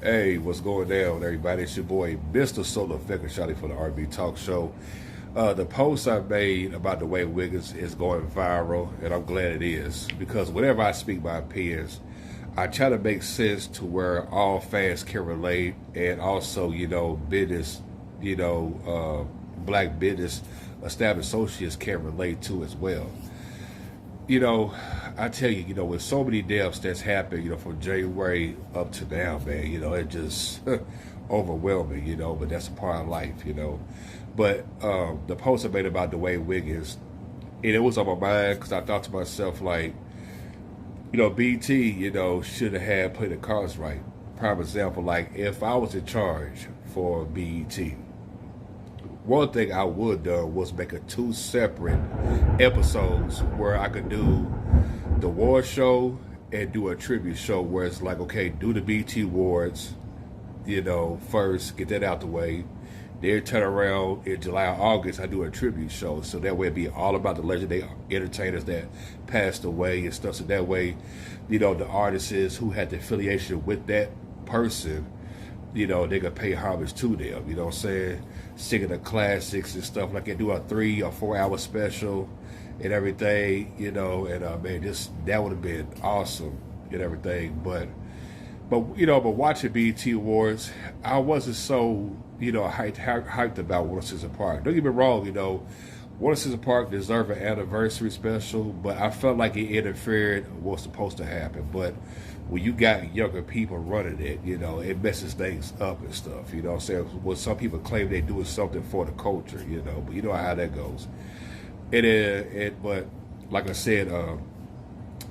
Hey, what's going down, everybody? It's your boy, Mr. Solar Effect Shotty for the R&B Talk Show. The post I made about the Ray Wiggins is going viral, and I'm glad it is, because whenever I speak my opinions, I try to make sense to where all fans can relate, and also, business, black business established associates can relate to as well. I tell you, with so many deaths that's happened, from January up to now, man, it just overwhelming, but that's a part of life, But the post I made about the Ray Wiggins, and it was on my mind because I thought to myself, like, BT, should have had played the cards right. Prime example, like, if I was in charge for BET, one thing I would have done was make 2 separate episodes where I could do the award show and do a tribute show where it's like, okay, do the BT Awards, first, get that out the way. Then turn around in July or August, I do a tribute show. So that way it'd be all about the legendary entertainers that passed away and stuff. So that way, the artists who had the affiliation with that person, they could pay homage to them, you know what I'm saying? Singing the classics and stuff, like they do a 3 or 4 hour special and everything, and man, that would have been awesome and everything. But watching BET Awards, I wasn't so, hyped about One Season Park. Don't get me wrong, One Season Park deserved an anniversary special, but I felt like it interfered with what's supposed to happen. But when you got younger people running it, it messes things up and stuff, what I'm saying? When some people claim they're doing something for the culture, but you know how that goes. But like I said,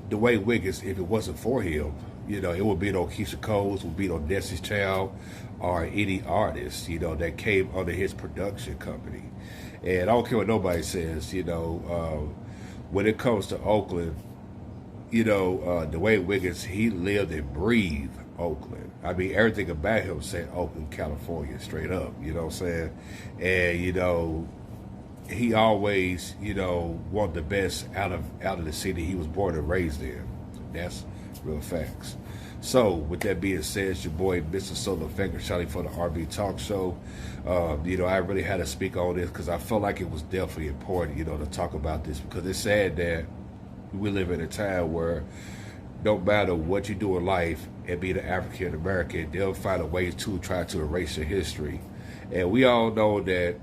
the Ray Wiggins, if it wasn't for him, it would be no Keyshia Cole, it would be no Destiny's Child, or any artist, that came under his production company. And I don't care what nobody says, when it comes to Oakland, the Ray Wiggins, he lived and breathed Oakland. I mean, everything about him said Oakland, California, straight up, you know what I'm saying? And, he always, wanted the best out of the city he was born and raised in. That's real facts. So, with that being said, it's your boy, Mr. Solar Effect Shotty for the R&B Talk Show. I really had to speak on this because I felt like it was definitely important, to talk about this, because it's sad that we live in a time where no matter what you do in life and being an African American, they'll find a way to try to erase your history. And we all know that,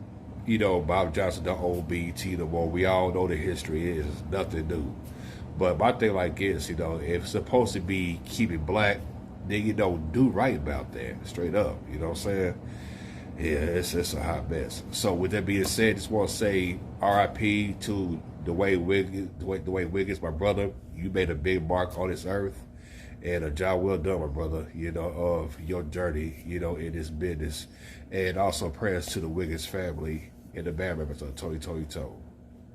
Bob Johnson don't own BET no more. We all know the history is nothing new. But my thing like this, if it's supposed to be keep it black, then do right about that, straight up. You know what I'm saying? Yeah, it's a hot mess. So with that being said, just want to say R.I.P. to the Ray Wiggins, my brother. You made a big mark on this earth, and a job well done, my brother. Of your journey, in this business, and also prayers to the Wiggins family and the band members of Toni.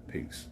Peace.